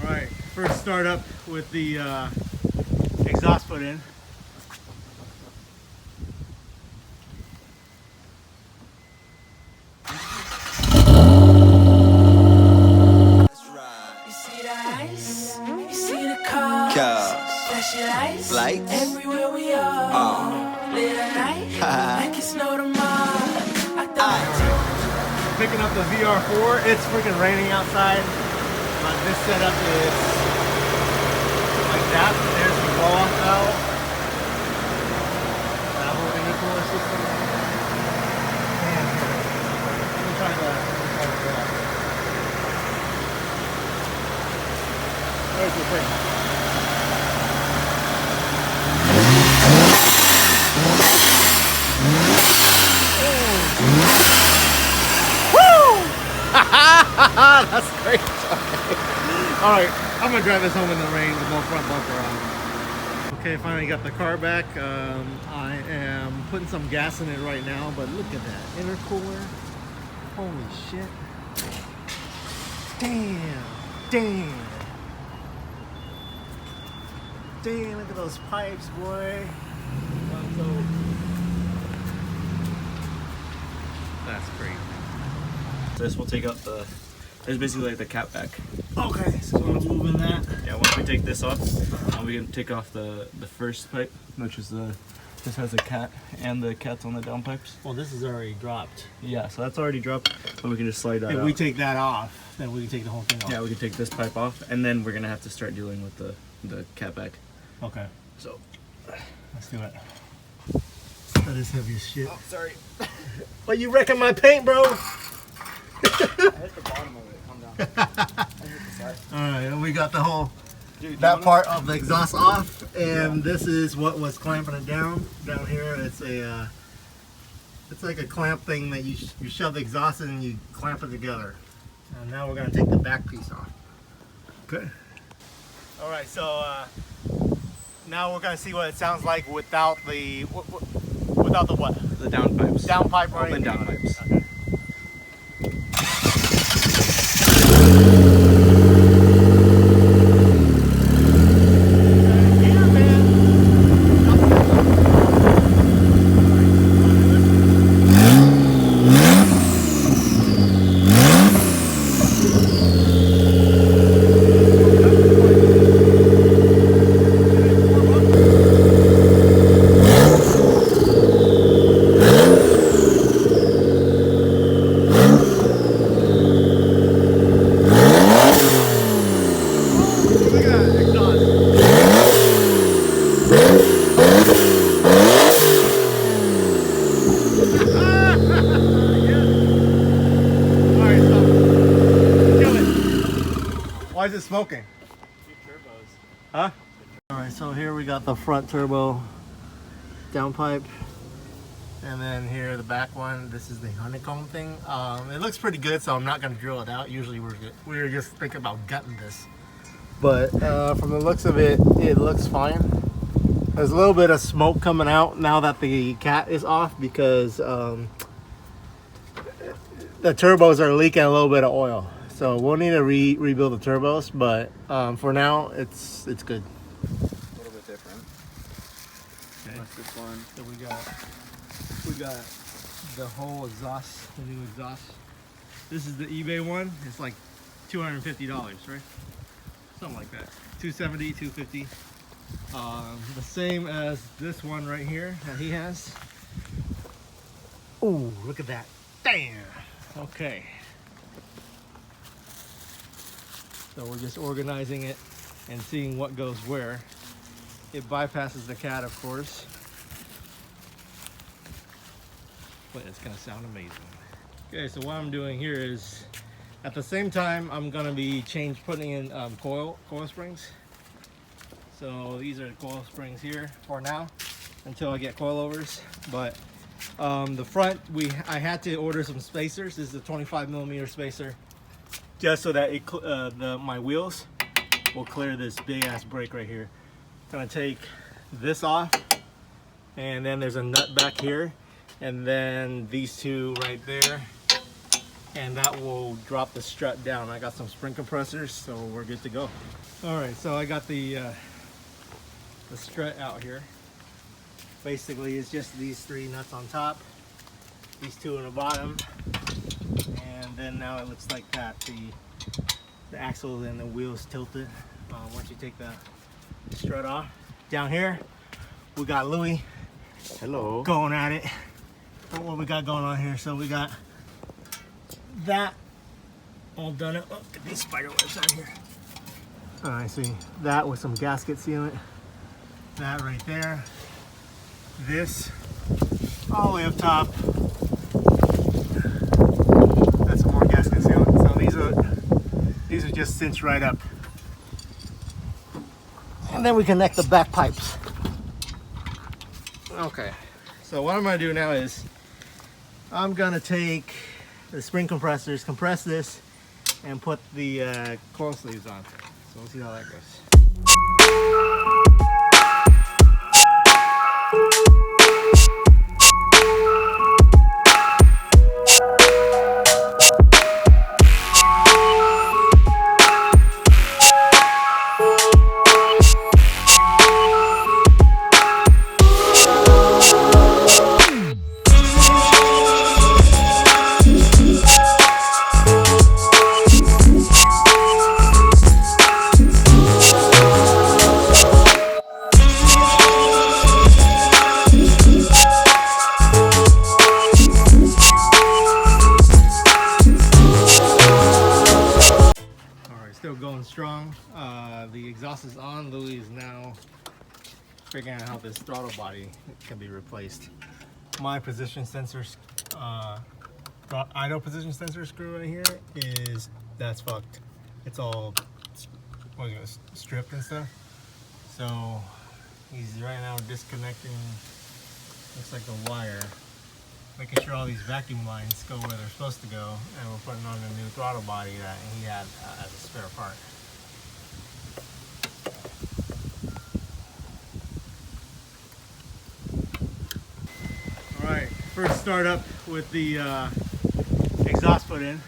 Alright, first start up with the exhaust put in. Lights everywhere we are. Late at night, like it's no tomorrow. Picking up the VR4. It's freaking raining outside, but this setup is like that. There's the blow-off valve. That whole intercooler system. And let me try the blow-off. There's the thing. That's great. Alright, I'm gonna drive this home in the rain with no front bumper on. Okay, finally got the car back. I am putting some gas in it right now, but look at that intercooler. Holy shit. Damn. Look at those pipes, boy. That's great. This will take out the, there's basically like the cap back. Okay, so we're moving that. Yeah, once we take this off, we can take off the first pipe, which is this has a cat, and the cat's on the down pipes. Well, this is already dropped. Yeah, so that's already dropped, but we can just slide that out. If we take that off, then we can take the whole thing off. Yeah, we can take this pipe off, and then we're gonna have to start dealing with the cat back. Okay. So, let's do it. That is heavy as shit. Oh, sorry. But you wrecking my paint, bro! I hit the bottom of it, calm down. I hit the side. Alright, and we got the whole, Dude, that part of the exhaust off, and this is what was clamping it down. Down here, it's a, it's like a clamp thing that you shove the exhaust in and you clamp it together. And now we're gonna take the back piece off. Okay. Alright, so now we're gonna see what it sounds like without the, without the what? The down pipes. Down pipe running. Open down pipes. Okay. Why is it smoking? Turbos. Huh? Alright, so here we got the front turbo downpipe. And then here the back one. This is the honeycomb thing. It looks pretty good, so I'm not going to drill it out. Usually we're just thinking about gutting this. But from the looks of it, it looks fine. There's a little bit of smoke coming out now that the cat is off because the turbos are leaking a little bit of oil. So we'll need to rebuild the turbos, but for now it's good. A little bit different. Okay. That's this one. So we got the whole exhaust, the new exhaust. This is the eBay one. It's like $250, right? Something like that. $270, $250. The same as this one right here that he has. Oh, look at that. Damn. Okay. So we're just organizing it and seeing what goes where. It bypasses the cat, of course. But it's gonna sound amazing. Okay, so what I'm doing here is, at the same time, I'm gonna be putting in coil springs. So these are the coil springs here for now, until I get coilovers. But the front, I had to order some spacers. This is a 25mm spacer, just so that my wheels will clear this big ass brake right here. Gonna take this off, and then there's a nut back here, and then these two right there, and that will drop the strut down. I got some spring compressors, so we're good to go. All right, so I got the strut out here. Basically, it's just these 3 nuts on top, these 2 on the bottom, and then now it looks like that. The axle and the wheels tilted once you take the strut off. Down here, we got Louie. Hello. Going at it. What we got going on here? So we got that all done up. Look at these spider webs on here. All right, see that with some gasket sealant. That right there. This all the way up top. That's some more gasket sealant. So these are just cinched right up. And then we connect the back pipes. Okay, so what I'm gonna do now is I'm gonna take the spring compressors, compress this, and put the coil sleeves on. So we'll see how that goes. Still going strong. The exhaust is on. Louie is now figuring out how this throttle body can be replaced. My position sensors, idle position sensor screw right here that's fucked. It's all stripped and stuff. So he's right now disconnecting, looks like the wire, making sure all these vacuum lines go where they're supposed to go, and we're putting on a new throttle body that he had as a spare part. Alright, first start up with the exhaust put in.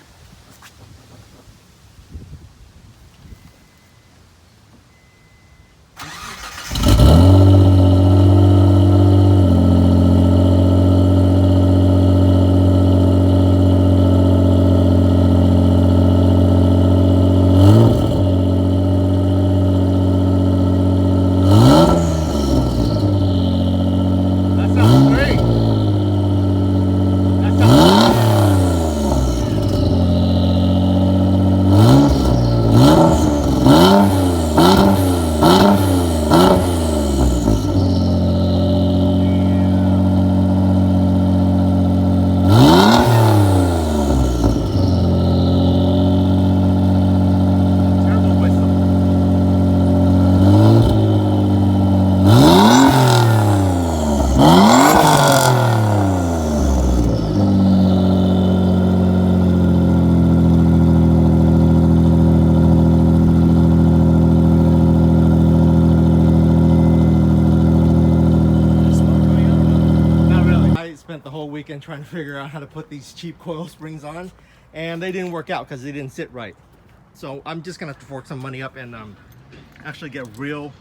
The whole weekend trying to figure out how to put these cheap coil springs on, and they didn't work out because they didn't sit right. So I'm just gonna have to fork some money up and actually get real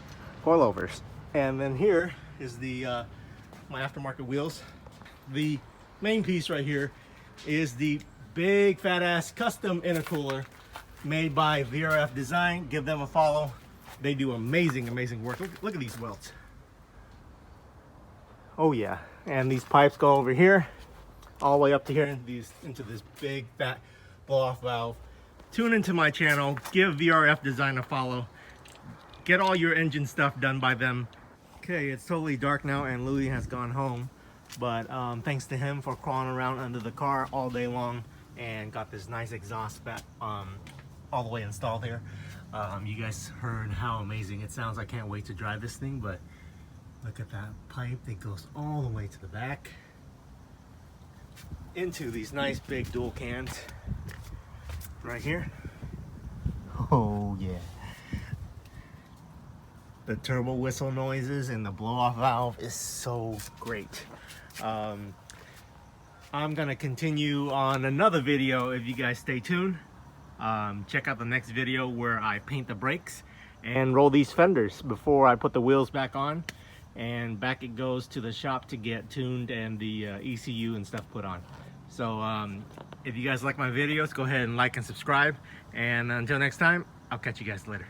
coilovers. And then here is the my aftermarket wheels. The main piece right here is the big fat ass custom intercooler made by VR4 Design. Give them a follow. They do amazing work. Look at these welds. Oh yeah. And these pipes go over here, all the way up to here, into this big fat blow-off valve. Tune into my channel, give VR4 Design a follow, get all your engine stuff done by them. Okay, it's totally dark now and Louie has gone home, but thanks to him for crawling around under the car all day long and got this nice exhaust back all the way installed here. You guys heard how amazing it sounds. I can't wait to drive this thing, but look at that pipe that goes all the way to the back into these nice big dual cans right here. Oh yeah. The turbo whistle noises and the blow-off valve is so great. I'm I'm gonna continue on another video if you guys stay tuned. Check out the next video where I paint the brakes and roll these fenders before I put the wheels back on, and back it goes to the shop to get tuned and the ECU and stuff put on. So if you guys like my videos, go ahead and like and subscribe, and until next time, I'll catch you guys later.